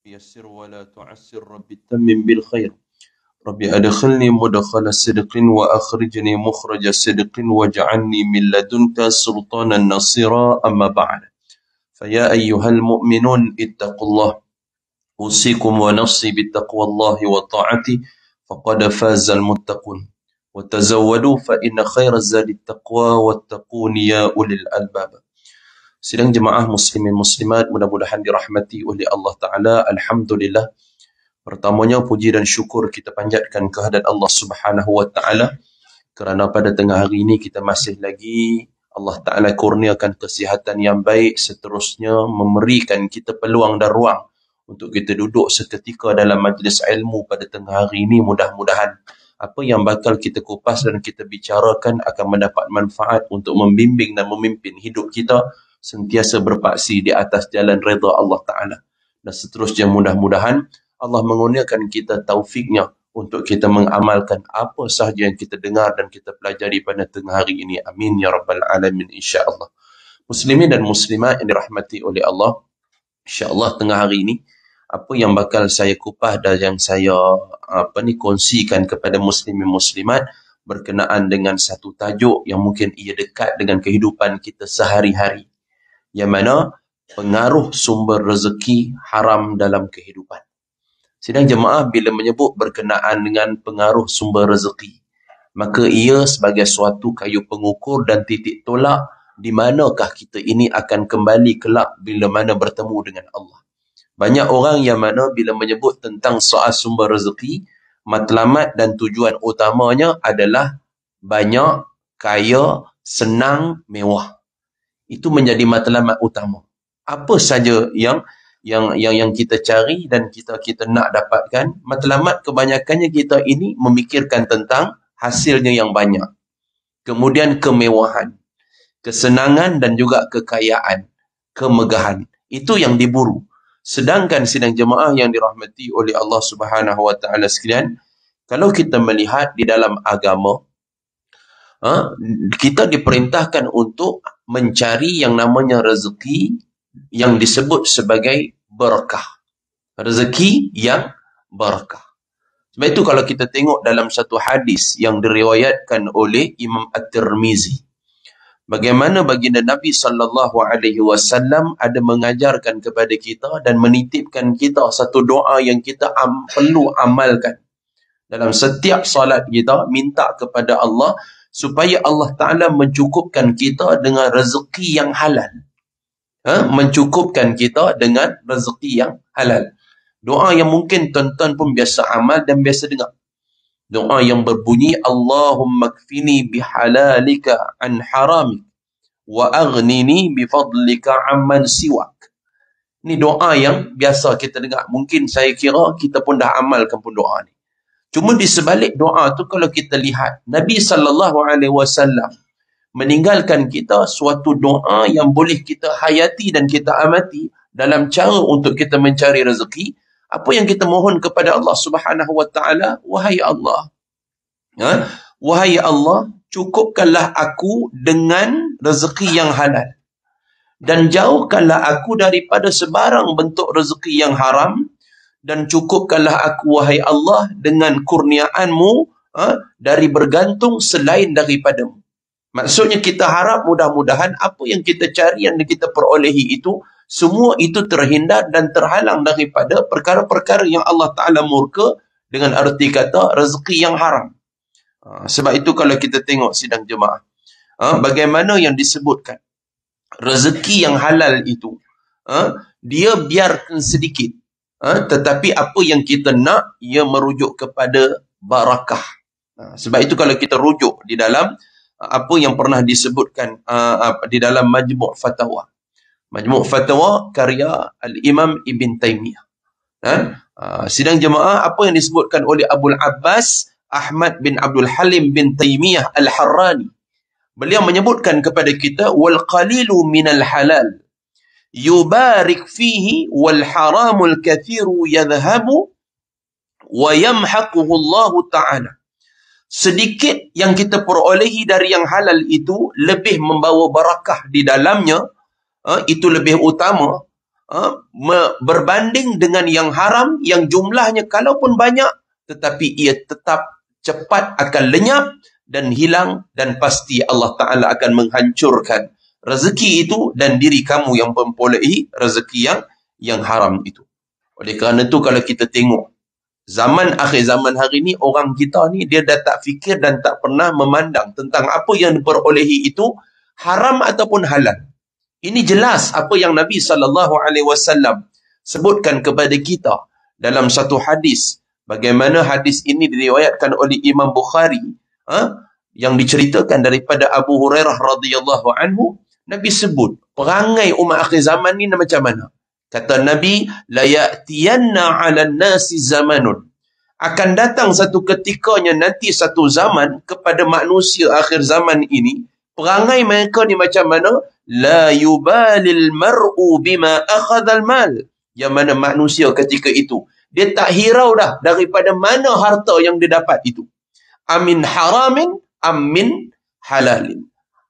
يسر ولا تعسر رب تمم بالخير رب أدخلني مدخل صدق وأخرجني مخرج صدق واجعلني من لدنك سلطانا نصيرا أما بعد فيا أيها المؤمنون اتقوا الله أوصيكم ونفسي بتقوى الله وطاعته فقد فاز المتقون وتزودوا فإن خير الزاد التقوى واتقون يا أولي الألباب. Sidang jemaah muslimin muslimat mudah-mudahan dirahmati oleh Allah Ta'ala. Alhamdulillah. Pertamanya puji dan syukur kita panjatkan kehadirat Allah Subhanahu Wa Ta'ala kerana pada tengah hari ini kita masih lagi Allah Ta'ala kurniakan kesihatan yang baik, seterusnya memberikan kita peluang dan ruang untuk kita duduk seketika dalam majlis ilmu pada tengah hari ini. Mudah-mudahan apa yang bakal kita kupas dan kita bicarakan akan mendapat manfaat untuk membimbing dan memimpin hidup kita sentiasa berpaksi di atas jalan redha Allah Ta'ala. Dan seterusnya mudah-mudahan Allah mengurniakan kita taufiknya untuk kita mengamalkan apa sahaja yang kita dengar dan kita pelajari pada tengah hari ini. Amin ya rabbal alamin insya-Allah. Muslimin dan muslimat yang dirahmati oleh Allah, insya-Allah tengah hari ini apa yang bakal saya kupas dan yang saya kongsikan kepada muslimin muslimat berkenaan dengan satu tajuk yang mungkin ia dekat dengan kehidupan kita sehari-hari, yang mana pengaruh sumber rezeki haram dalam kehidupan. Sidang jemaah bila menyebut berkenaan dengan pengaruh sumber rezeki, maka ia sebagai suatu kayu pengukur dan titik tolak di manakah kita ini akan kembali kelak bila mana bertemu dengan Allah. Banyak orang yang mana bila menyebut tentang soal sumber rezeki, matlamat dan tujuan utamanya adalah banyak, kaya, senang, mewah. Itu menjadi matlamat utama. Apa saja yang kita cari dan kita nak dapatkan, matlamat kebanyakannya kita ini memikirkan tentang hasilnya yang banyak. Kemudian kemewahan, kesenangan dan juga kekayaan, kemegahan. Itu yang diburu. Sedangkan sidang jemaah yang dirahmati oleh Allah Subhanahu Wa Ta'ala sekalian, kalau kita melihat di dalam agama, kita diperintahkan untuk mencari yang namanya rezeki yang disebut sebagai berkah. Rezeki yang berkah. Sebab itu kalau kita tengok dalam satu hadis yang diriwayatkan oleh Imam At-Tirmizi, bagaimana baginda Nabi SAW ada mengajarkan kepada kita dan menitipkan kita satu doa yang kita perlu amalkan. Dalam setiap salat kita, minta kepada Allah supaya Allah Ta'ala mencukupkan kita dengan rezeki yang halal. Mencukupkan kita dengan rezeki yang halal. Doa yang mungkin tuan-tuan pun biasa amal dan biasa dengar. Doa yang berbunyi, Allahumma kfini bihalalika an haramik wa aghnini bifadlika amman siwak. Ini doa yang biasa kita dengar. Mungkin saya kira kita pun dah amalkan pun doa ni. Cuma di sebalik doa tu kalau kita lihat, Nabi SAW meninggalkan kita suatu doa yang boleh kita hayati dan kita amati dalam cara untuk kita mencari rezeki. Apa yang kita mohon kepada Allah Subhanahu Wa Ta'ala, wahai Allah, wahai Allah, cukupkanlah aku dengan rezeki yang halal dan jauhkanlah aku daripada sebarang bentuk rezeki yang haram, dan cukupkanlah aku, wahai Allah, dengan kurniaanmu dari bergantung selain daripadamu. Maksudnya kita harap mudah-mudahan apa yang kita cari, yang kita perolehi itu, semua itu terhindar dan terhalang daripada perkara-perkara yang Allah Ta'ala murka, dengan arti kata rezeki yang haram. Sebab itu kalau kita tengok sidang jemaah, bagaimana yang disebutkan rezeki yang halal itu, dia biarkan sedikit, tetapi apa yang kita nak, ia merujuk kepada barakah. Sebab itu kalau kita rujuk di dalam apa yang pernah disebutkan di dalam Majmu' Fatawa. Majmu' Fatawa karya Al-Imam Ibn Taymiyah. Sidang jemaah, apa yang disebutkan oleh Abul Abbas Ahmad bin Abdul Halim bin Taymiyah Al-Harrani. Beliau menyebutkan kepada kita, wal qalilu minal halal yubarik fihi wal haramul kathiru yadhhabu wa yamhaquhu Allah Ta'ala. Sedikit yang kita perolehi dari yang halal itu lebih membawa barakah di dalamnya, itu lebih utama berbanding dengan yang haram, yang jumlahnya kalaupun banyak, tetapi ia tetap cepat akan lenyap dan hilang, dan pasti Allah Ta'ala akan menghancurkan rezeki itu dan diri kamu yang memperolehi rezeki yang haram itu. Oleh kerana itu, kalau kita tengok zaman akhir zaman hari ini, orang kita ni dia dah tak fikir dan tak pernah memandang tentang apa yang diperolehi itu haram ataupun halal. Ini jelas apa yang Nabi SAW sebutkan kepada kita dalam satu hadis. Bagaimana hadis ini diriwayatkan oleh Imam Bukhari, yang diceritakan daripada Abu Hurairah radhiyallahu anhu. Nabi sebut perangai umat akhir zaman ni macam mana. Kata Nabi, la ya'tiyanna 'alan nasi zamanun. Akan datang satu ketikanya nanti satu zaman kepada manusia akhir zaman ini, perangai mereka ni macam mana? La yubalil mar'u bima akhadhal mal. Yang mana manusia ketika itu, dia tak hirau dah daripada mana harta yang dia dapat itu. Amin haramin, amin halalin.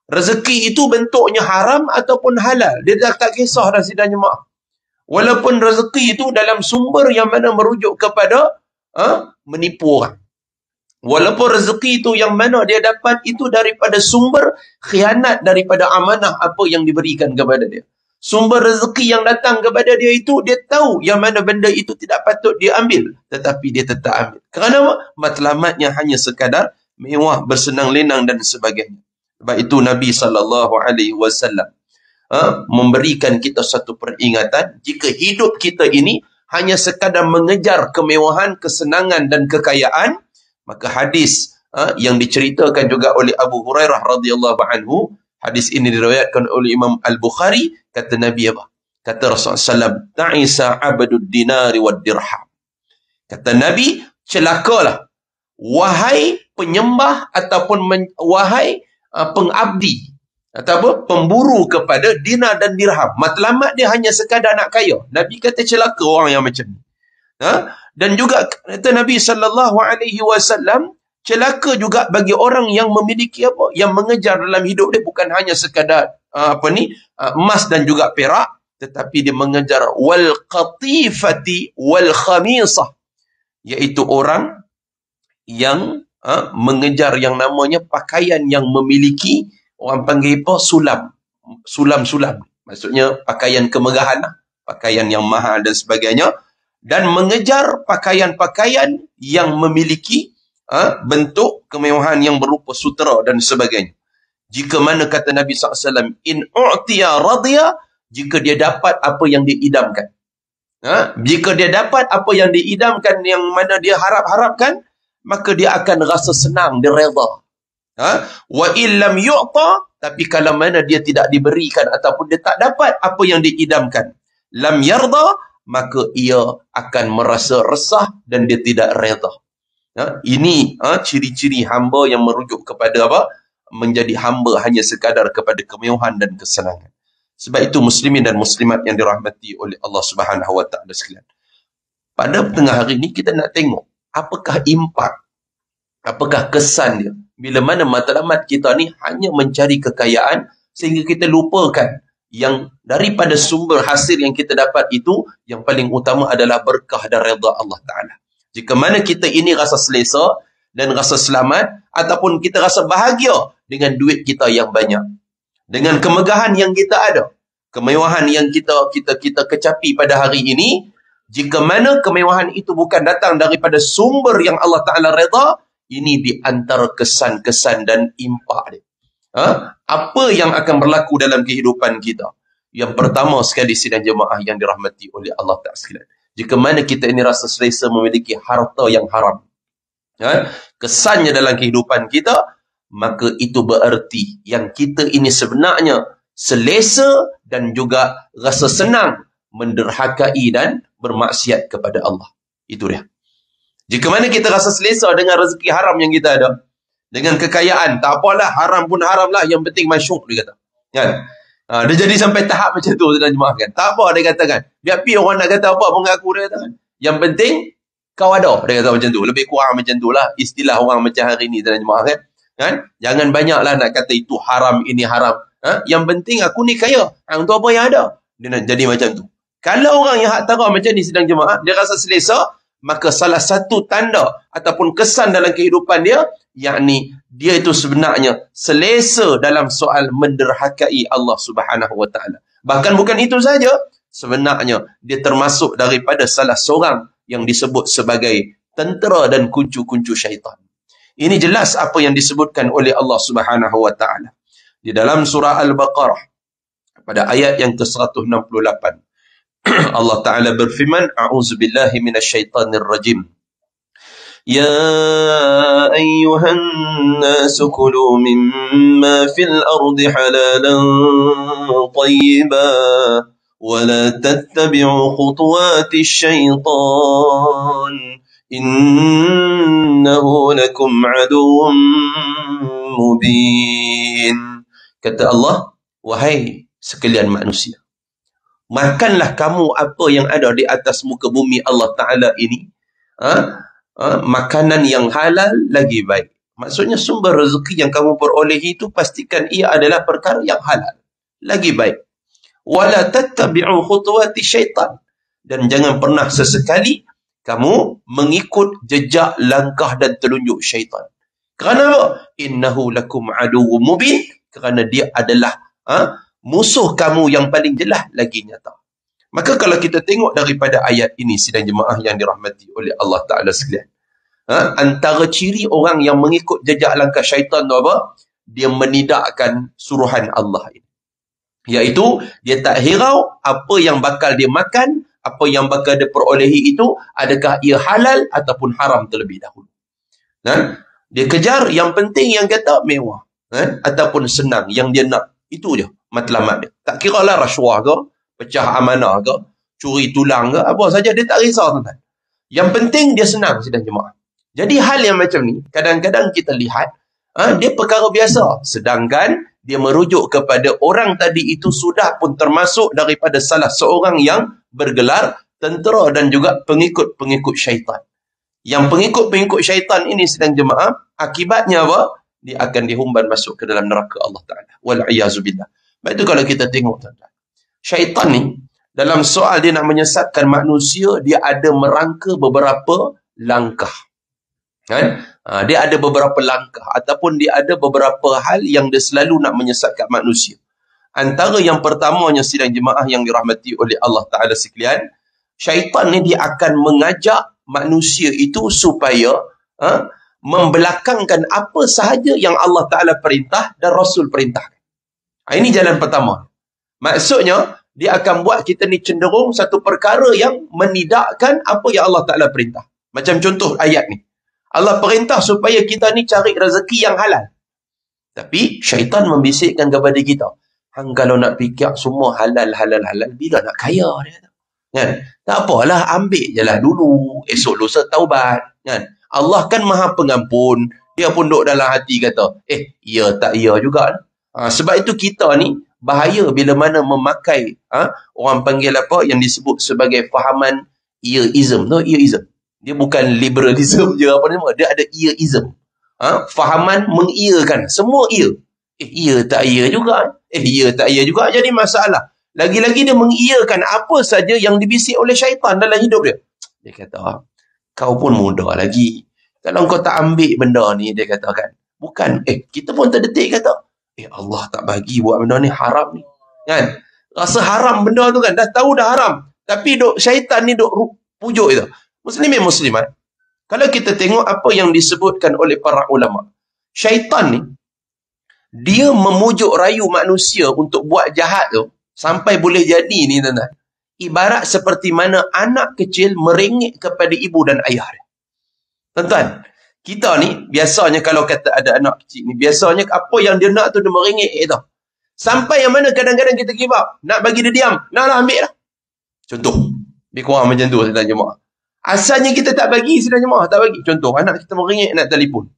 Rezeki itu bentuknya haram ataupun halal. Dia dah tak kisah dah sidang jemaah. Walaupun rezeki itu dalam sumber yang mana merujuk kepada menipu orang. Walaupun rezeki itu yang mana dia dapat itu daripada sumber khianat daripada amanah apa yang diberikan kepada dia. Sumber rezeki yang datang kepada dia itu, dia tahu yang mana benda itu tidak patut dia ambil, tetapi dia tetap ambil. Kerana matlamatnya hanya sekadar mewah, bersenang lenang dan sebagainya. Sebab itu Nabi SAW memberikan kita satu peringatan, jika hidup kita ini hanya sekadar mengejar kemewahan, kesenangan dan kekayaan, maka hadis yang diceritakan juga oleh Abu Hurairah radhiyallahu anhu, hadis ini diriwayatkan oleh Imam Al-Bukhari, kata Nabi apa? Kata Rasulullah SAW, ta'isa abdud dinari wad dirham. Kata Nabi, celakalah wahai penyembah ataupun wahai pengabdi ataupun pemburu kepada dinar dan dirham. Matlamat dia hanya sekadar nak kaya. Nabi kata celaka orang yang macam ni. Dan juga kata Nabi SAW, celaka juga bagi orang yang memiliki apa? Yang mengejar dalam hidup dia bukan hanya sekadar emas dan juga perak, tetapi dia mengejar wal qatifati wal khamisah, iaitu orang yang mengejar yang namanya pakaian yang memiliki, orang panggil apa? Sulam. Maksudnya pakaian kemegahan, pakaian yang mahal dan sebagainya, dan mengejar pakaian-pakaian yang memiliki bentuk kemewahan yang berupa sutera dan sebagainya. Jika mana kata Nabi SAW, in u'tiya radhiya, jika dia dapat apa yang diidamkan. Jika dia dapat apa yang diidamkan, yang mana dia harap-harapkan, maka dia akan rasa senang, dia reda. Wa illam yu'ta, tapi kalau mana dia tidak diberikan ataupun dia tak dapat apa yang diidamkan, lam yarda, maka ia akan merasa resah dan dia tidak reda. Ini ciri-ciri hamba yang merujuk kepada apa? Menjadi hamba hanya sekadar kepada kemewahan dan kesenangan. Sebab itu muslimin dan muslimat yang dirahmati oleh Allah Subhanahu Wa Taala sekalian, pada tengah hari ini kita nak tengok apakah impak, apakah kesan dia bila mana matlamat kita ni hanya mencari kekayaan sehingga kita lupakan yang daripada sumber hasil yang kita dapat itu, yang paling utama adalah berkah dan redha Allah Ta'ala. Jika mana kita ini rasa selesa dan rasa selamat, ataupun kita rasa bahagia dengan duit kita yang banyak, dengan kemegahan yang kita ada, kemewahan yang kita kecapi pada hari ini, jika mana kemewahan itu bukan datang daripada sumber yang Allah Ta'ala redha, ini di antara kesan-kesan dan impak dia. Apa yang akan berlaku dalam kehidupan kita? Yang pertama sekali sidang jemaah yang dirahmati oleh Allah Ta'ala sekalian, jika mana kita ini rasa selesa memiliki harta yang haram, kesannya dalam kehidupan kita, maka itu bererti yang kita ini sebenarnya selesa dan juga rasa senang menderhakai dan bermaksiat kepada Allah. Itu dia. Jika mana kita rasa selesa dengan rezeki haram yang kita ada, dengan kekayaan, tak apalah, haram pun haram lah, yang penting masyuk, dia kata. Kan? Dia jadi sampai tahap macam tu, sedang jemaah kan. Tak apa, dia kata kan. Biar pergi orang nak kata apa pun mengaku, dia kata kan. Yang penting kau ada, dia kata macam tu. Lebih kurang macam tu lah istilah orang macam hari ni, sedang jemaah kan. Jangan banyaklah nak kata itu haram, ini haram. Yang penting aku ni kaya. Hang tu apa yang ada? Dia nak jadi macam tu. Kalau orang yang hak tara macam ni sidang jemaah, dia rasa selesa, maka salah satu tanda ataupun kesan dalam kehidupan dia, yakni dia itu sebenarnya selesa dalam soal menderhakai Allah Subhanahu Wa Taala. Bahkan bukan itu saja, sebenarnya dia termasuk daripada salah seorang yang disebut sebagai tentera dan kuncu-kuncu syaitan. Ini jelas apa yang disebutkan oleh Allah Subhanahu Wa Taala di dalam surah Al-Baqarah pada ayat yang ke-168. Allah Ta'ala berfirman, A'udzubillahi minasyaitanir rajim. Ya ayyuhan nasu kulu mimma fil ardi halalan tayyiban wa la tattabi'u khutuwati syaitan innahu lakum aduwwun mubin. Kata Allah, wahai sekalian manusia, makanlah kamu apa yang ada di atas muka bumi Allah Ta'ala ini. Makanan yang halal lagi baik. Maksudnya sumber rezeki yang kamu perolehi itu pastikan ia adalah perkara yang halal. Lagi baik. Wala tattabi'u khutuwati syaitan. Dan jangan pernah sesekali kamu mengikut jejak langkah dan telunjuk syaitan. Kerana apa? Innahu lakum aduwwun mubin. Kerana dia adalah musuh kamu yang paling jelas lagi nyata. Maka kalau kita tengok daripada ayat ini, sidang jemaah yang dirahmati oleh Allah Ta'ala sekalian, antara ciri orang yang mengikut jejak langkah syaitan itu apa? Dia menidakkan suruhan Allah ini. Iaitu, dia tak hirau apa yang bakal dia makan, apa yang bakal dia perolehi itu, adakah ia halal ataupun haram terlebih dahulu. Dia kejar yang penting yang kata mewah, ataupun senang, yang dia nak. Itu je matlamat dia. Tak kira lah rasuah ke, pecah amanah ke, curi tulang ke, apa saja, dia tak risau, tuan-tuan. Yang penting dia senang, sidang jemaah. Jadi hal yang macam ni, kadang-kadang kita lihat, dia perkara biasa. Sedangkan dia merujuk kepada orang tadi itu sudah pun termasuk daripada salah seorang yang bergelar tentera dan juga pengikut-pengikut syaitan. Yang pengikut-pengikut syaitan ini, sidang jemaah, akibatnya apa? Dia akan dihumban masuk ke dalam neraka Allah Ta'ala. Wal'iyazubillah. Baik itu kalau kita tengok, tuan-tuan. Syaitan ni, dalam soal dia nak menyesatkan manusia, dia ada merangka beberapa langkah. Dia ada beberapa langkah. Ataupun dia ada beberapa hal yang dia selalu nak menyesatkan manusia. Antara yang pertamanya, sidang jemaah yang dirahmati oleh Allah Ta'ala sekalian, syaitan ni dia akan mengajak manusia itu supaya membelakangkan apa sahaja yang Allah Ta'ala perintah dan Rasul perintahkan. Ini jalan pertama. Maksudnya, dia akan buat kita ni cenderung satu perkara yang menidakkan apa yang Allah Ta'ala perintah. Macam contoh ayat ni. Allah perintah supaya kita ni cari rezeki yang halal. Tapi, syaitan membisikkan kepada kita. Hang kalau nak fikir semua halal, bila nak kaya? Kan? Tak apalah, ambil je lah dulu. Esok lusa taubat. Kan? Allah kan maha pengampun. Dia pun duduk dalam hati kata, ya tak ya juga. Sebab itu kita ni bahaya bila mana memakai orang panggil apa yang disebut sebagai fahaman iaism. Iaism. Dia bukan liberalism je apa nama. Dia ada iaism. Fahaman mengiakan. Semua ia. Ya tak ya juga. Ya tak ya juga. Jadi masalah. Lagi-lagi dia mengiakan apa saja yang dibisik oleh syaitan dalam hidup dia. Dia kata, kau pun muda lagi. Kalau kau tak ambil benda ni, dia katakan. Bukan, kita pun terdetik kata. Allah tak bagi buat benda ni, haram ni. Kan? Rasa haram benda tu kan. Dah tahu dah haram. Tapi syaitan ni duk pujuk itu. Muslimin muslimat. Kalau kita tengok apa yang disebutkan oleh para ulama. Syaitan ni, dia memujuk rayu manusia untuk buat jahat tu. Sampai boleh jadi ni, tuan-tuan. Ibarat seperti mana anak kecil merengek kepada ibu dan ayah dia. Tuan-tuan, kita ni biasanya kalau kata ada anak kecil ni, biasanya apa yang dia nak tu dia merengek itu. Sampai yang mana kadang-kadang kita give up. Nak bagi dia diam. Nak lah ambil lah. Contoh. Lebih kurang macam tu, sedang jemaah. Asalnya kita tak bagi, sedang jemaah. Tak bagi. Contoh, anak kita merengek nak telefon.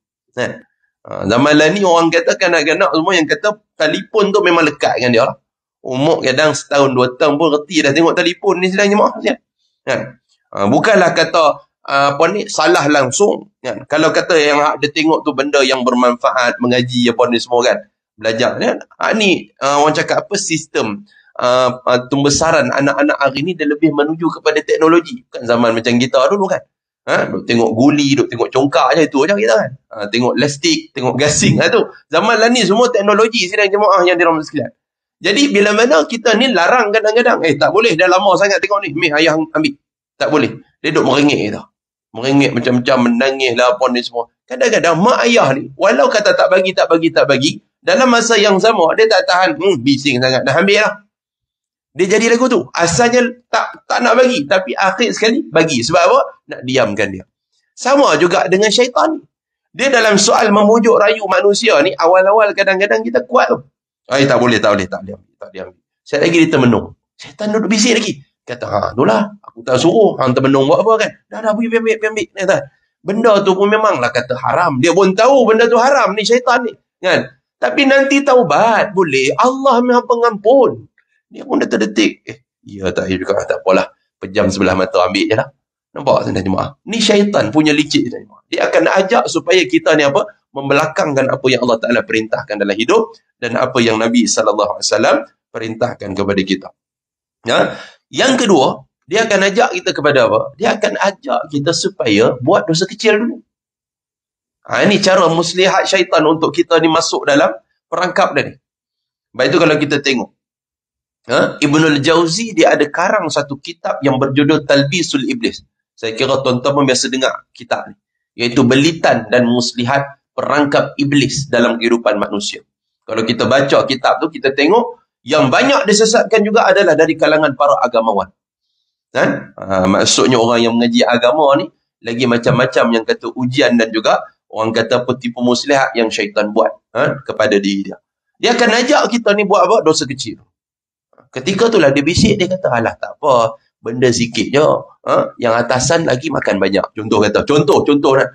Zaman lah ni orang kata kanak-kanak semua yang kata telefon tu memang lekat dengan dia lah. Umur kadang setahun, 2 tahun pun reti dah tengok telefon ni, sedang jemaah. Bukanlah kata apa ni salah langsung kan. Kalau kata yang dia tengok tu benda yang bermanfaat, mengaji apa ni semua kan, belajar kan. Ni orang cakap apa, sistem tumbesaran anak-anak hari ni dia lebih menuju kepada teknologi. Bukan zaman macam kita dulu kan. Duk tengok guli, duk tengok congkak je, itu je kita kan. Tengok lastik, tengok gasing tu. Zaman lah ni semua teknologi sidang jemaah yang dirahmati sekalian. Jadi bila mana kita ni larang kadang-kadang, tak boleh, dah lama sangat tengok ni, mi ayah ambil. Tak boleh. Dia duk merengek tu. Merengek macam-macam, menangis lah apa ni semua. Kadang-kadang mak ayah ni, walau kata tak bagi, dalam masa yang sama, dia tak tahan, bising sangat, dah ambil lah. Dia jadi lagu tu. Asalnya tak nak bagi, tapi akhir sekali bagi. Sebab apa? Nak diamkan dia. Sama juga dengan syaitan ni. Dia dalam soal memujuk rayu manusia ni, awal-awal kadang-kadang kita kuat tu. Tak boleh ambil. Sekali lagi dia termenung. Syaitan duduk bisik lagi. Kata, itulah, aku tak suruh. Hang termenung buat apa kan? Dah, pergi ambil. Benda tu pun memanglah kata haram. Dia pun tahu benda tu haram ni, syaitan ni. Kan? Tapi nanti taubat, boleh. Allah Maha Pengampun. Dia pun dah terdetik. Ya juga. Tak apalah. Pejam sebelah mata, ambil je lah. Nampak tuan-tuan jemaah? Ni syaitan punya licik. Dia akan ajak supaya kita ni apa? Membelakangkan apa yang Allah Ta'ala perintahkan dalam hidup dan apa yang Nabi SAW perintahkan kepada kita. Yang kedua, dia akan ajak kita kepada apa? Dia akan ajak kita supaya buat dosa kecil dulu. Ini cara muslihat syaitan untuk kita ni masuk dalam perangkap dia ni. Baik itu kalau kita tengok. Ibnul Jauzi dia ada karang satu kitab yang berjudul Talbisul Iblis. Saya kira tuan-tuan pun biasa dengar kitab ni. Iaitu belitan dan muslihat perangkap iblis dalam kehidupan manusia. Kalau kita baca kitab tu, kita tengok yang banyak disesatkan juga adalah dari kalangan para agamawan. Maksudnya orang yang mengaji agama ni, lagi macam-macam yang kata ujian dan juga orang kata tipu muslihat yang syaitan buat kepada diri dia. Dia akan ajak kita ni buat apa? Dosa kecil. Ketika itulah dia bisik, dia kata, alah tak apa, benda sikit je. Yang atasan lagi makan banyak. Contoh kan.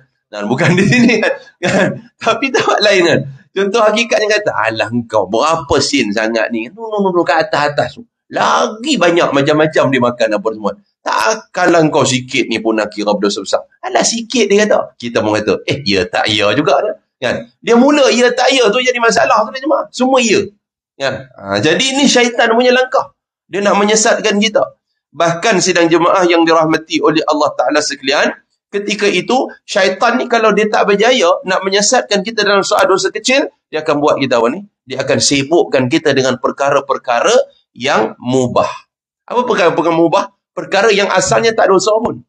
Bukan di sini kan. Tapi tempat lain kan. Contoh hakikatnya kata, alah engkau berapa sen sangat ni. Ke atas-atas tu. Lagi banyak macam-macam dia makan apa semua. Takkanlah engkau sikit ni pun nak kira berdosa besar. Alah sikit dia kata. Kita pun kata, ya tak ya juga kan. Dia mula ya tak ya tu jadi masalah tu cuma. Semua ya. Kan? Jadi ini syaitan punya langkah. Dia nak menyesatkan kita. Bahkan sidang jemaah yang dirahmati oleh Allah Ta'ala sekalian, ketika itu, syaitan ni kalau dia tak berjaya nak menyesatkan kita dalam soal dosa kecil, dia akan buat kita apa ni? Dia akan sibukkan kita dengan perkara-perkara yang mubah. Apa perkara-perkara mubah? Perkara yang asalnya tak dosa pun.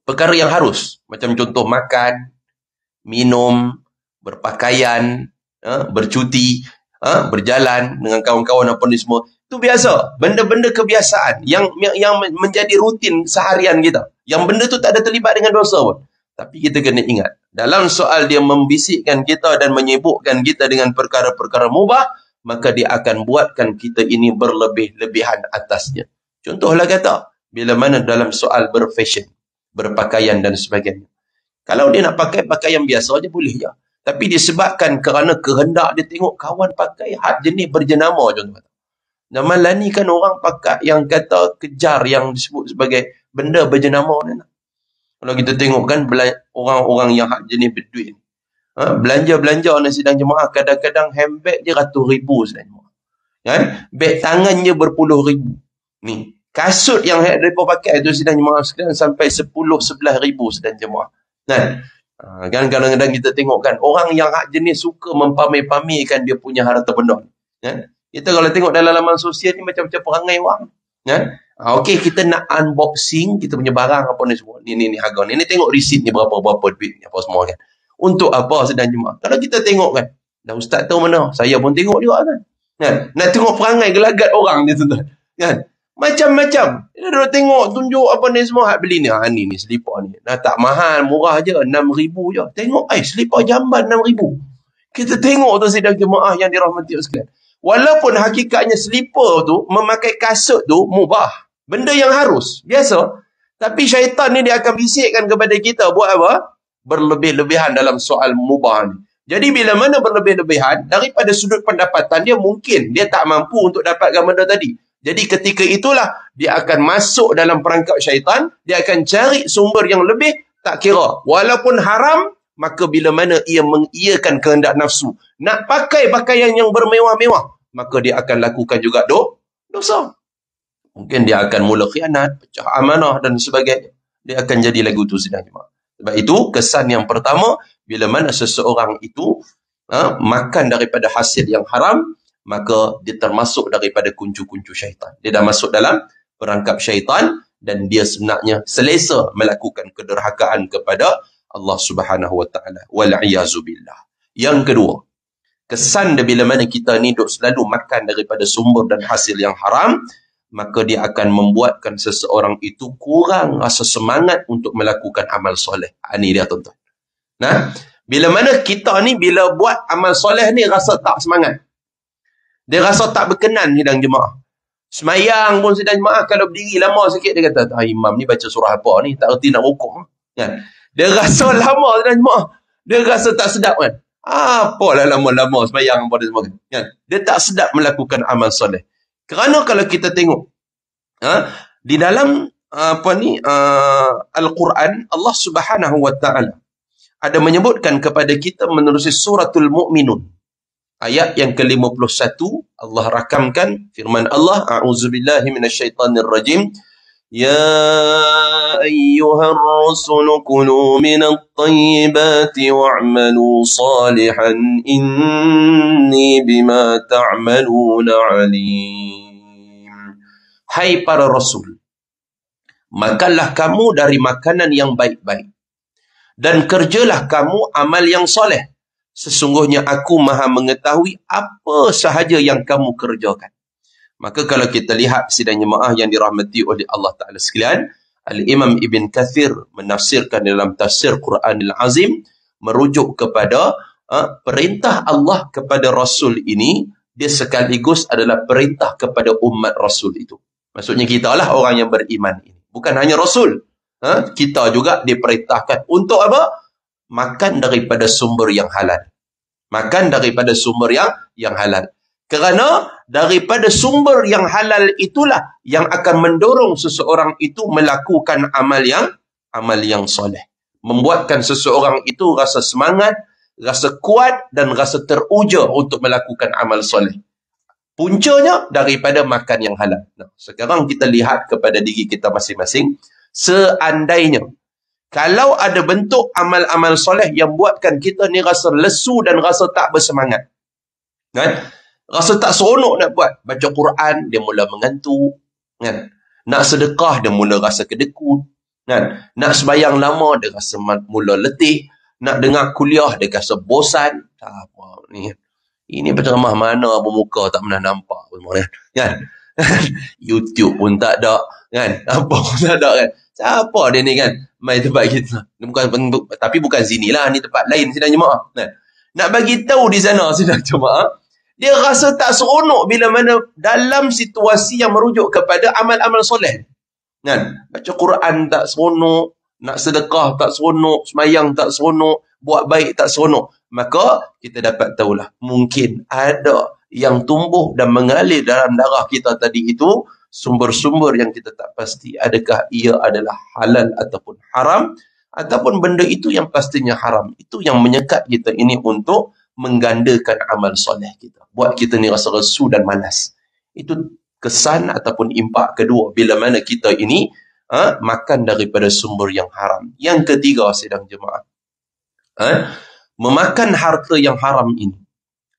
Perkara yang harus. Macam contoh makan, minum, berpakaian, bercuti, berjalan dengan kawan-kawan apa ni semua. Itu biasa. Benda-benda kebiasaan yang menjadi rutin seharian kita. Yang benda tu tak ada terlibat dengan dosa pun. Tapi kita kena ingat. Dalam soal dia membisikkan kita dan menyibukkan kita dengan perkara-perkara mubah, maka dia akan buatkan kita ini berlebih-lebihan atasnya. Contohlah kata, bila mana dalam soal berfashion, berpakaian dan sebagainya. Kalau dia nak pakai pakaian biasa je boleh je. Tapi disebabkan kerana kehendak dia tengok kawan pakai hak jenis berjenama contoh. Zaman lah ni kan orang pakai yang kata kejar yang disebut sebagai benda berjenama ni. Kalau kita tengok kan orang-orang yang hak jenis berduit. Belanja-belanja ni sidang jemaah kadang-kadang handbag je ratus ribu sidang jemaah. Kan? Beg tangan je berpuluh ribu. Ni. Kasut yang mereka pakai tu sidang jemaah sekalian sampai 10-11 ribu sidang jemaah. Kan? Kan kadang-kadang kita tengok kan orang yang hak jenis suka mempamer-pamerkan dia punya harta benda. Kan? Kita kalau tengok dalam laman sosial ni macam-macam perangai orang. Kan? Okey, kita nak unboxing kita punya barang apa ni semua. Ni harga ni. Ni tengok receipt ni berapa duit ni apa semua kan. Untuk apa sedang jemaah? Kalau kita tengok kan, dah ustaz tahu mana? Saya pun tengok juga kan. Nak tengok perangai gelagat orang ni tuan-tuan. Kan? Macam-macam. Dia dah tengok, tunjuk apa ni semua. Hak beli ni. Ni selipar ni. Nah, tak mahal, murah je. 6,000 je. Tengok, selipar jamban 6,000. Kita tengok tu sidang jemaah yang dirahmati sekalian. Walaupun hakikatnya selipar tu, memakai kasut tu, mubah. Benda yang harus. Biasa. Tapi syaitan ni dia akan bisikkan kepada kita. Buat apa? Berlebih-lebihan dalam soal mubah ni. Jadi bila mana berlebih-lebihan, daripada sudut pendapatan dia mungkin dia tak mampu untuk dapatkan benda tadi. Jadi ketika itulah dia akan masuk dalam perangkap syaitan, dia akan cari sumber yang lebih, tak kira. Walaupun haram, maka bila mana ia mengiyakan kehendak nafsu, nak pakai pakaian yang bermewah-mewah, maka dia akan lakukan juga dosa. Mungkin dia akan mula khianat, pecah amanah dan sebagainya. Dia akan jadi lagu tu sidang jemaah. Sebab itu, kesan yang pertama, bila mana seseorang itu makan daripada hasil yang haram, maka dia termasuk daripada kuncu-kuncu syaitan. Dia dah masuk dalam perangkap syaitan dan dia sebenarnya selesa melakukan kederhakaan kepada Allah Subhanahu wa taala. Wal'iyazubillah. Yang kedua, kesan dia bila mana kita ni duk selalu makan daripada sumber dan hasil yang haram, maka dia akan membuatkan seseorang itu kurang rasa semangat untuk melakukan amal soleh. Ini dia tuan-tuan. Nah, bila mana kita ni bila buat amal soleh ni rasa tak semangat. Dia rasa tak berkenan sidang jemaah. Semayang pun sidang jemaah kalau berdiri lama sikit dia kata, imam ni baca surah apa ni, tak erti nak rukuk. Kan? Dia rasa lama sidang jemaah. Dia rasa tak sedap kan. Apalah lama-lama semayang pada semua kan. Dia tak sedap melakukan amal soleh. Kerana kalau kita tengok di dalam Al-Quran, Allah Subhanahu wa taala ada menyebutkan kepada kita menerusi suratul Mu'minun. Ayat yang ke-51 Allah rakamkan firman Allah, a'udzubillahi minasyaitonirrajim. Ya ayyuhar rasul kulu minat tayyibati wa'malu salihan inni bima ta'maluna alim. Hai para rasul, makanlah kamu dari makanan yang baik-baik dan kerjalah kamu amal yang soleh. Sesungguhnya aku maha mengetahui apa sahaja yang kamu kerjakan. Maka kalau kita lihat sidang jemaah yang dirahmati oleh Allah Ta'ala sekalian, Al-Imam Ibn Kathir menafsirkan dalam tafsir Quranil Azim, merujuk kepada perintah Allah kepada Rasul ini, dia sekaligus adalah perintah kepada umat Rasul itu. Maksudnya kita lah orang yang beriman ini. Bukan hanya Rasul. Kita juga diperintahkan untuk apa? Makan daripada sumber yang halal. Makan daripada sumber yang halal. Kerana daripada sumber yang halal itulah yang akan mendorong seseorang itu melakukan amal yang soleh. Membuatkan seseorang itu rasa semangat, rasa kuat dan rasa teruja untuk melakukan amal soleh. Puncanya daripada makan yang halal. Nah, sekarang kita lihat kepada diri kita masing-masing. Seandainya kalau ada bentuk amal-amal soleh yang buatkan kita ni rasa lesu dan rasa tak bersemangat, kan? Rasa tak seronok nak buat. Baca Quran, dia mula mengantuk, kan? Nak sedekah, dia mula rasa kedekut, kan? Nak sembahyang lama, dia rasa mula letih. Nak dengar kuliah, dia rasa bosan. Apa ni? Ini penceramah mana bermuka tak pernah nampak pun, kan? YouTube pun tak ada, kan? Apa pun tak ada, kan? Siapa dia ni, kan? Mai tempat kita. Tapi bukan sinilah, ni tempat lain sidang jemaah. Nak bagi tahu di sana sidang jemaah, dia rasa tak seronok bila mana dalam situasi yang merujuk kepada amal-amal soleh. Kan? Baca Quran tak seronok, nak sedekah tak seronok, semayang tak seronok, buat baik tak seronok. Maka kita dapat tahulah, mungkin ada yang tumbuh dan mengalir dalam darah kita tadi itu, sumber-sumber yang kita tak pasti. Adakah ia adalah halal ataupun haram, ataupun benda itu yang pastinya haram. Itu yang menyekat kita ini untuk menggandakan amal soleh kita. Buat kita ni rasa resu dan malas. Itu kesan ataupun impak kedua bila mana kita ini makan daripada sumber yang haram. Yang ketiga sidang jemaah, memakan harta yang haram ini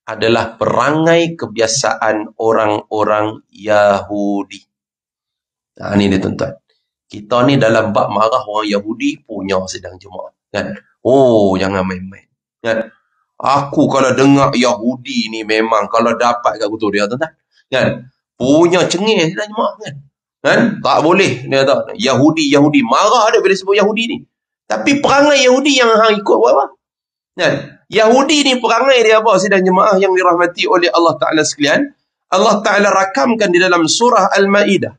adalah perangai kebiasaan orang-orang Yahudi. Ini dia tuan-tuan. Kita ni dalam bab marah orang Yahudi punya sidang jemaah, kan? Oh, jangan main-main, kan? Aku kalau dengar Yahudi ni memang kalau dapat kat kutu dia, tuan-tuan, kan? Punya cengih sidang jemaah, kan? Tak boleh dia kata Yahudi marah dia bila sebut Yahudi ni. Tapi perangai Yahudi yang hang ikut buat apa? Kan? Yahudi ni perangai dia apa sidang jemaah yang dirahmati oleh Allah Ta'ala sekalian? Allah Ta'ala rakamkan di dalam surah Al-Ma'idah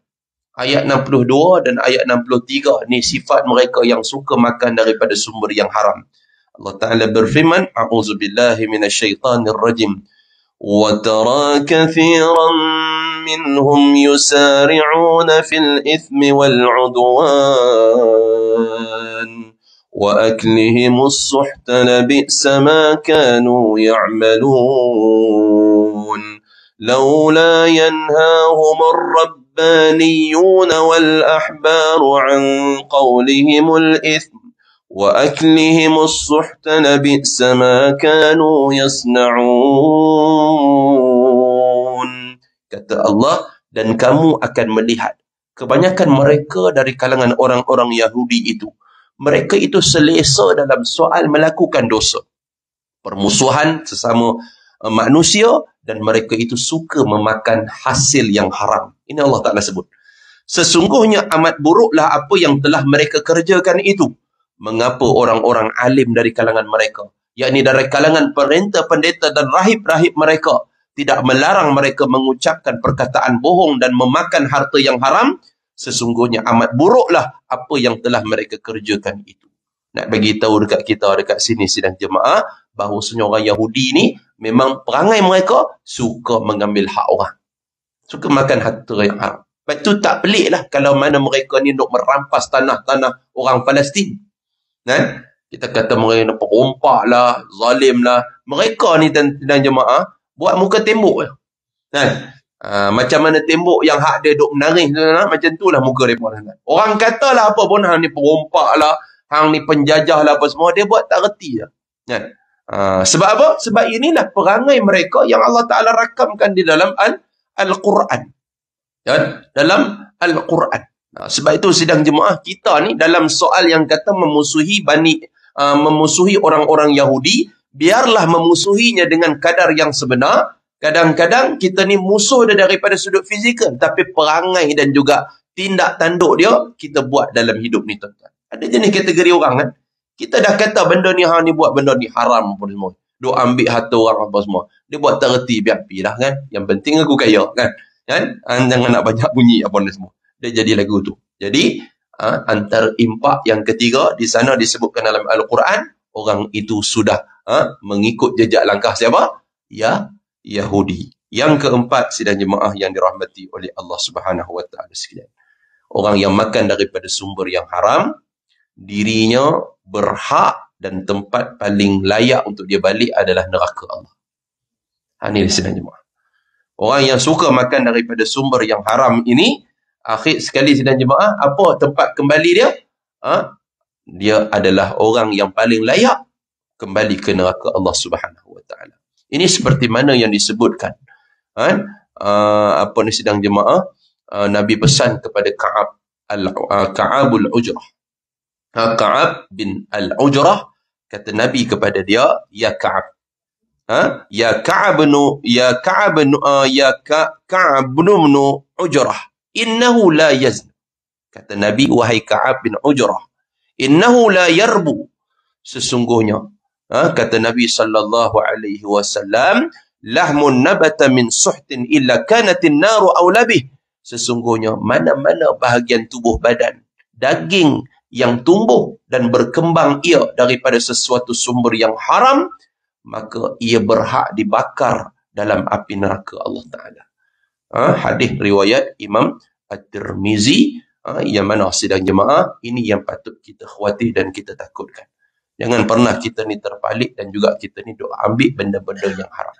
ayat 62 dan ayat 63. Ni sifat mereka yang suka makan daripada sumber yang haram. Allah Ta'ala berfirman, a'udzubillahi minasyaitanirrajim, wa tara kathiran minhum yusari'una fil ithmi wal 'udwan وَأَكْلِهِمُ السُّحْتَ لَبِئْسَ مَا كَانُوا يَعْمَلُونَ لولا ينهاهم الربانيون والأحبار عن قولهم الإثم وأكلهم السحت لبئس ما كانوا يصنعون. Kata Allah, dan kamu akan melihat kebanyakan mereka dari kalangan orang-orang Yahudi itu, mereka itu selesa dalam soal melakukan dosa, permusuhan sesama manusia, dan mereka itu suka memakan hasil yang haram. Ini Allah Ta'ala sebut. Sesungguhnya amat buruklah apa yang telah mereka kerjakan itu. Mengapa orang-orang alim dari kalangan mereka, yakni dari kalangan pendeta dan rahib-rahib mereka, tidak melarang mereka mengucapkan perkataan bohong dan memakan harta yang haram? Sesungguhnya amat buruklah apa yang telah mereka kerjakan itu. Nak bagi tahu dekat kita, dekat sini sidang jemaah, bahawasanya orang Yahudi ni memang perangai mereka suka mengambil hak orang, suka makan harta yang haram. Lepas tu tak pelik lah kalau mana mereka ni nak merampas tanah-tanah orang Palestin. Kan? Kita kata mereka nak perompak lah, zalim lah. Mereka ni dan jemaah buat muka tembok lah. Kan? Macam mana tembok yang hak dia duk menarik, macam tu lah muka mereka. Orang katalah apa pun, hang ni perompak lah, hang ni penjajah lah, apa semua, dia buat tak reti lah. Kan? Sebab apa? Sebab inilah perangai mereka yang Allah Ta'ala rakamkan di dalam Al-Quran. Kan? Dalam Al-Quran. Sebab itu sidang jemaah, kita ni dalam soal yang kata memusuhi orang-orang Yahudi, biarlah memusuhinya dengan kadar yang sebenar. Kadang-kadang kita ni musuh dia daripada sudut fizikal, tapi perangai dan juga tindak tanduk dia kita buat dalam hidup ni, tuan-tuan. Ada jenis kategori orang kan, kita dah kata benda ni, hang ni buat benda ni haram pun semua, duk ambil harta orang apa semua, dia buat tak reti, biar pi lah kan, yang penting aku kaya kan, jangan nak banyak bunyi apa ni semua. Dia jadi lagu tu. Jadi antara impak yang ketiga di sana disebutkan dalam Al-Quran, orang itu sudah mengikut jejak langkah siapa? Ya, Yahudi. Yang keempat sidang jemaah yang dirahmati oleh Allah Subhanahu Wa Taala sekalian, orang yang makan daripada sumber yang haram, dirinya berhak dan tempat paling layak untuk dia balik adalah neraka Allah. Ini sidang jemaah. Orang yang suka makan daripada sumber yang haram ini, akhir sekali sidang jemaah, apa tempat kembali dia? Dia adalah orang yang paling layak kembali ke neraka Allah Subhanahu Wa Taala. Ini seperti mana yang disebutkan. Apa ni sidang jemaah? Nabi pesan kepada Ka'abul Ujrah. Ka'ab bin Al-Ujrah, kata Nabi kepada dia, ya Ka'ab, ya Ka'ab bin Ujrah, innahu la yazn. Kata Nabi, wahai Ka'ab bin Ujrah, innahu la yarbu. Sesungguhnya, kata Nabi sallallahu alaihi wasallam, lahmun nabata min suhtin illa kanatin naru awlabih. Sesungguhnya mana-mana bahagian tubuh badan, daging yang tumbuh dan berkembang ia daripada sesuatu sumber yang haram, maka ia berhak dibakar dalam api neraka Allah Ta'ala. Hadis riwayat Imam At-Tirmizi, yang mana sidang jemaah, ini yang patut kita khawatir dan kita takutkan. Jangan pernah kita ni terpalit dan juga kita ni duk ambil benda-benda yang haram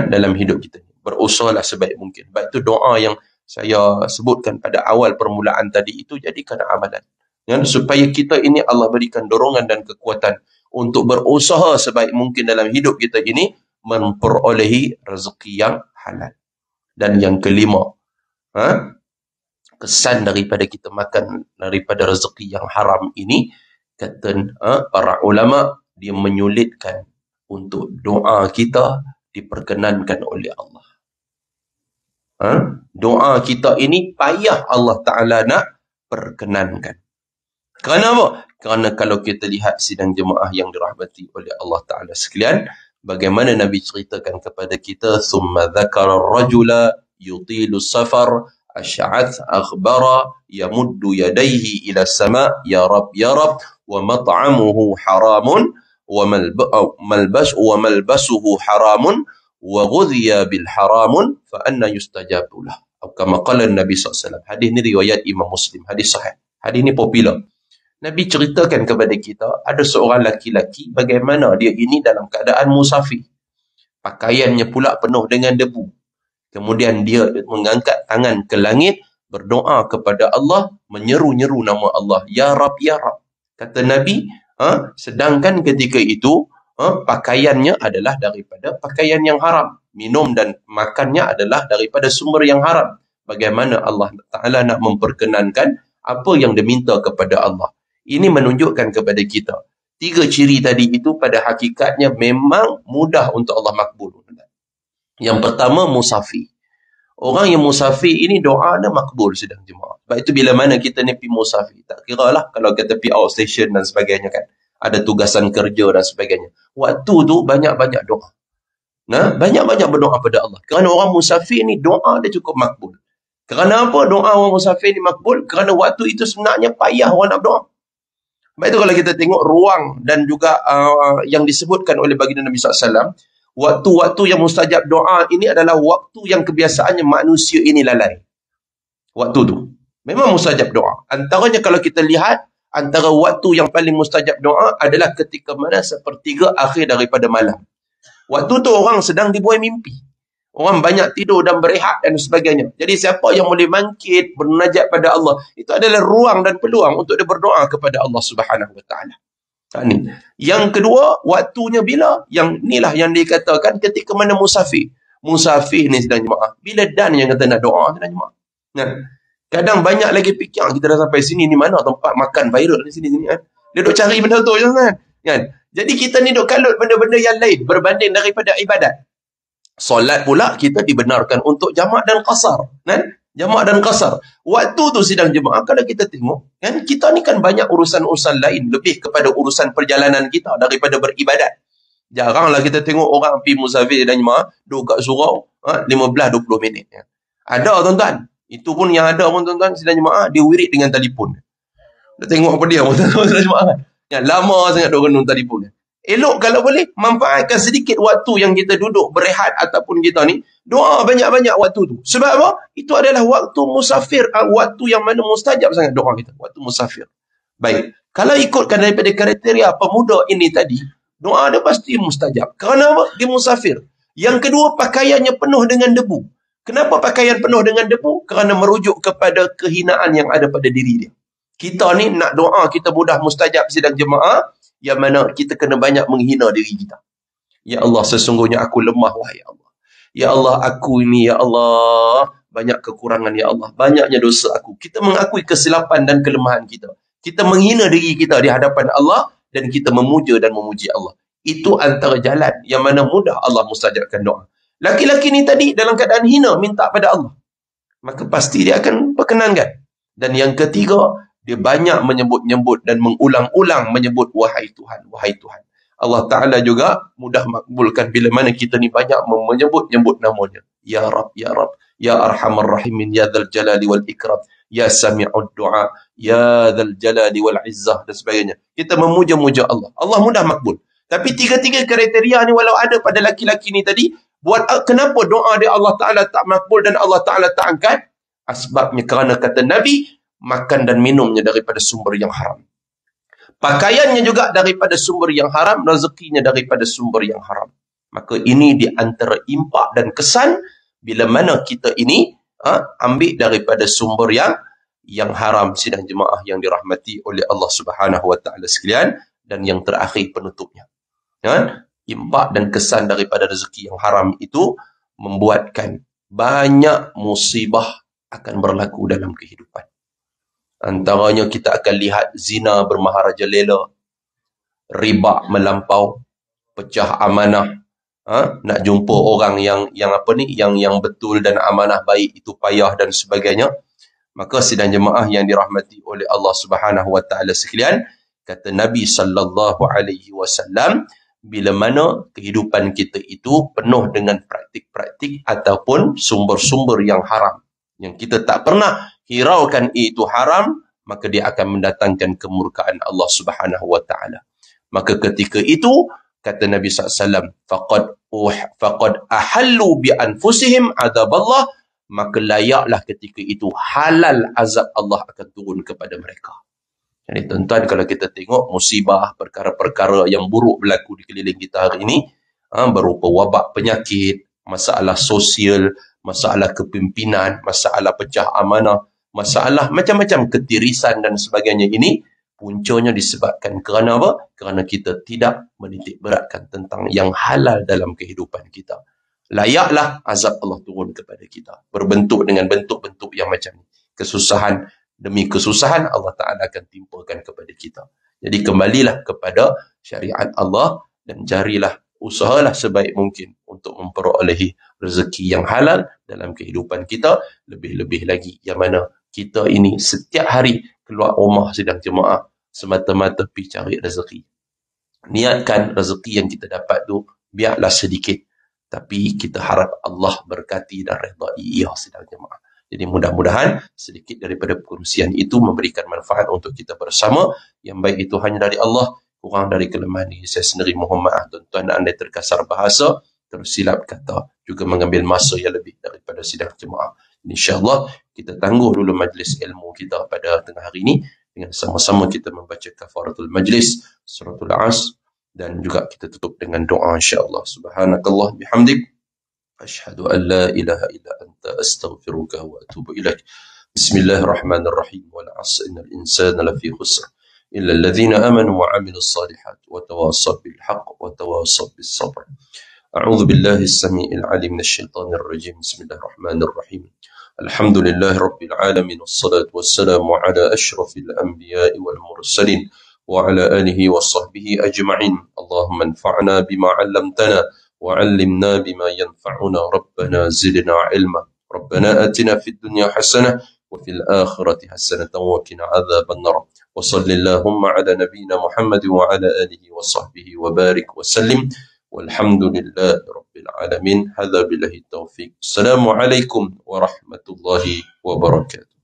dalam hidup kita ni. Berusahalah sebaik mungkin. Baik itu doa yang saya sebutkan pada awal permulaan tadi itu, jadikan amalan. Supaya kita ini Allah berikan dorongan dan kekuatan untuk berusaha sebaik mungkin dalam hidup kita ini memperolehi rezeki yang halal. Dan yang kelima, kesan daripada kita makan daripada rezeki yang haram ini, kata para ulama, dia menyulitkan untuk doa kita diperkenankan oleh Allah. Doa kita ini payah Allah Ta'ala nak perkenankan. Kerana apa? Kerana kalau kita lihat sidang jemaah yang dirahmati oleh Allah Ta'ala sekalian, bagaimana Nabi ceritakan kepada kita, thumma dhakara rajula yutilu safar asy'ath akhbara yamuddu yadayhi ila sama ya rab wa mat'amuhu haramun wa malbasuhu haramun wa ghudhiya bil haramun fa anna yustajabu lah. Kama qala Nabi SAW. Hadis ni riwayat Imam Muslim, hadis sahih. Hadis ni popular. Nabi ceritakan kepada kita, ada seorang laki-laki bagaimana dia ini dalam keadaan musafir. Pakaiannya pula penuh dengan debu. Kemudian dia mengangkat tangan ke langit, berdoa kepada Allah, menyeru-nyeru nama Allah. Ya Rab, Ya Rab. Kata Nabi, sedangkan ketika itu, pakaiannya adalah daripada pakaian yang haram. Minum dan makannya adalah daripada sumber yang haram. Bagaimana Allah Ta'ala nak memperkenankan apa yang diminta kepada Allah. Ini menunjukkan kepada kita, 3 ciri tadi itu pada hakikatnya memang mudah untuk Allah makbul. Yang pertama, musafir. Orang yang musafir ini doa dia makbul sidang jemaah. Sebab itu bila mana kita ni pergi musafir, tak kira lah kalau kita pergi outstation dan sebagainya kan. Ada tugasan kerja dan sebagainya. Waktu tu banyak-banyak doa. Nah, banyak-banyak berdoa pada Allah. Kerana orang musafir ni doa dia cukup makbul. Kerana apa doa orang musafir ni makbul? Kerana waktu itu sebenarnya payah orang nak berdoa. Sebab itu kalau kita tengok ruang dan juga yang disebutkan oleh baginda Nabi SAW, waktu-waktu yang mustajab doa ini adalah waktu yang kebiasaannya manusia ini lalai. Waktu tu memang mustajab doa. Antaranya kalau kita lihat, antara waktu yang paling mustajab doa adalah ketika mana sepertiga akhir daripada malam. Waktu tu orang sedang dibuai mimpi. Orang banyak tidur dan berehat dan sebagainya. Jadi siapa yang boleh bangkit bernajat pada Allah, itu adalah ruang dan peluang untuk dia berdoa kepada Allah Subhanahu Wa Taala. Yang kedua, waktunya bila? Yang inilah yang dikatakan ketika mana musafir. Musafir ni sedang jemaah. Bila dan yang kata nak doa sedang jemaah. Kan? Kadang banyak lagi fikir kita dah sampai sini, ni mana tempat makan viral di sini kan. Dia duk cari benda tu je kan. Jadi kita ni duk kalut benda-benda yang lain berbanding daripada ibadat. Solat pula kita dibenarkan untuk jamak dan qasar, kan? Jamak dan qasar. Waktu tu sidang jemaah kalau kita tengok, kan kita ni kan banyak urusan-urusan lain lebih kepada urusan perjalanan kita daripada beribadat. Jaranglah kita tengok orang pergi musafir dan jemaah duduk kat surau 15-20 minit. Ya. Ada tuan-tuan. Itu pun yang ada pun tuan-tuan sidang jemaah dia wirid dengan telefon. Dia tengok apa dia tuan-tuan sidang jemaah kan. Yang lama sangat duk renung telefon. Elok kalau boleh manfaatkan sedikit waktu yang kita duduk berehat ataupun kita ni doa banyak-banyak waktu tu. Sebab apa? Itu adalah waktu musafir, waktu yang mana mustajab sangat doa kita, waktu musafir. Baik. Kalau ikutkan daripada kriteria pemuda ini tadi, doa dia pasti mustajab. Kerana apa? Dia musafir. Yang kedua, pakaiannya penuh dengan debu. Kenapa pakaian penuh dengan debu? Kerana merujuk kepada kehinaan yang ada pada diri dia. Kita ni nak doa kita mudah mustajab sidang jemaah, yang mana kita kena banyak menghina diri kita. Ya Allah, sesungguhnya aku lemah, wahai Allah. Ya Allah, aku ini, ya Allah, banyak kekurangan, ya Allah. Banyaknya dosa aku. Kita mengakui kesilapan dan kelemahan kita. Kita menghina diri kita di hadapan Allah dan kita memuja dan memuji Allah. Itu antara jalan yang mana mudah Allah mustajabkan doa. Laki-laki ni tadi dalam keadaan hina minta pada Allah, maka pasti dia akan perkenankan. Dan yang ketiga, dia banyak menyebut-nyebut dan mengulang-ulang menyebut wahai Tuhan, wahai Tuhan. Allah Ta'ala juga mudah makbulkan bila mana kita ni banyak menyebut-nyebut namanya. Ya Rab, Ya Rab, Ya Arhamar Rahimin, Ya Dzal Jalali wal Ikram, Ya Sami'ud Du'a, Ya Dzal Jalali wal Izzah dan sebagainya. Kita memuja-muja Allah. Allah mudah makbul. Tapi tiga-tiga kriteria ni walau ada pada laki-laki ni tadi, kenapa doa dia Allah Ta'ala tak makbul dan Allah Ta'ala tak angkat? Asbabnya kerana kata Nabi, makan dan minumnya daripada sumber yang haram. Pakaiannya juga daripada sumber yang haram, rezekinya daripada sumber yang haram. Maka ini di antara impak dan kesan bila mana kita ini ambil daripada sumber yang haram sidang jemaah yang dirahmati oleh Allah Subhanahu Wa Taala sekalian. Dan yang terakhir penutupnya. Ya, impak dan kesan daripada rezeki yang haram itu membuatkan banyak musibah akan berlaku dalam kehidupan. Antaranya kita akan lihat zina bermaharajalela, riba melampau, pecah amanah. Nak jumpa orang yang betul dan amanah baik itu payah dan sebagainya. Maka sidang jemaah yang dirahmati oleh Allah Subhanahu Wa Taala sekalian, kata Nabi sallallahu alaihi wasallam, bila mana kehidupan kita itu penuh dengan praktik-praktik ataupun sumber-sumber yang haram, yang kita tak pernah hiraukan itu haram, maka dia akan mendatangkan kemurkaan Allah Subhanahu Wa Taala. Maka ketika itu kata Nabi SAW, faqad ahallu bi anfusihim azab Allah, maka layaklah ketika itu halal azab Allah akan turun kepada mereka. Jadi tuan-tuan, kalau kita tengok musibah, perkara-perkara yang buruk berlaku di keliling kita hari ini, berupa wabak penyakit, masalah sosial, masalah kepimpinan, masalah pecah amanah, masalah macam-macam ketirisan dan sebagainya ini, puncanya disebabkan kerana apa? Kerana kita tidak menitik beratkan tentang yang halal dalam kehidupan kita. Layaklah azab Allah turun kepada kita, berbentuk dengan bentuk-bentuk yang macam ni. Kesusahan demi kesusahan Allah Ta'ala akan timpakan kepada kita. Jadi kembalilah kepada syariat Allah dan carilah, usahalah sebaik mungkin untuk memperolehi rezeki yang halal dalam kehidupan kita. Lebih-lebih lagi yang mana kita ini setiap hari keluar rumah sidang jemaah semata-mata pergi cari rezeki. Niatkan rezeki yang kita dapat tu biarlah sedikit, tapi kita harap Allah berkati dan redai ia sidang jemaah. Jadi mudah-mudahan sedikit daripada pengurusian itu memberikan manfaat untuk kita bersama. Yang baik itu hanya dari Allah, kurang dari kelemahan diri saya sendiri. Mohon maaf tuan-tuan anda terkasar bahasa, tersilap kata, juga mengambil masa yang lebih daripada sidang jemaah. InsyaAllah kita tangguh dulu majlis ilmu kita pada tengah hari ini dengan sama-sama kita membaca kafaratul majlis, suratul As, dan juga kita tutup dengan doa insyaAllah. Subhanakallah bihamdik, أشهد أن لا إله إلا أنت أستغفرك وأتوب إليك. بسم الله الرحمن الرحيم. والعصر إن الإنسان لفي خسر إلا الذين آمنوا وعملوا الصالحات وتواصوا بالحق وتواصوا بالصبر. أعوذ بالله السميع العليم من الشيطان الرجيم. بسم الله الرحمن الرحيم. الحمد لله رب العالمين والصلاة والسلام على أشرف الأنبياء والمرسلين وعلى آله وصحبه أجمعين. اللهم انفعنا بما علمتنا وعلمنا بما ينفعنا. ربنا زدنا علما. ربنا آتنا في الدنيا حسنة وفي الآخرة حسنة وقنا عذاب النار. وصل اللهم على نبينا محمد وعلى آله وصحبه وبارك وسلم والحمد لله رب العالمين. هذا بالله التوفيق. السلام عليكم ورحمة الله وبركاته.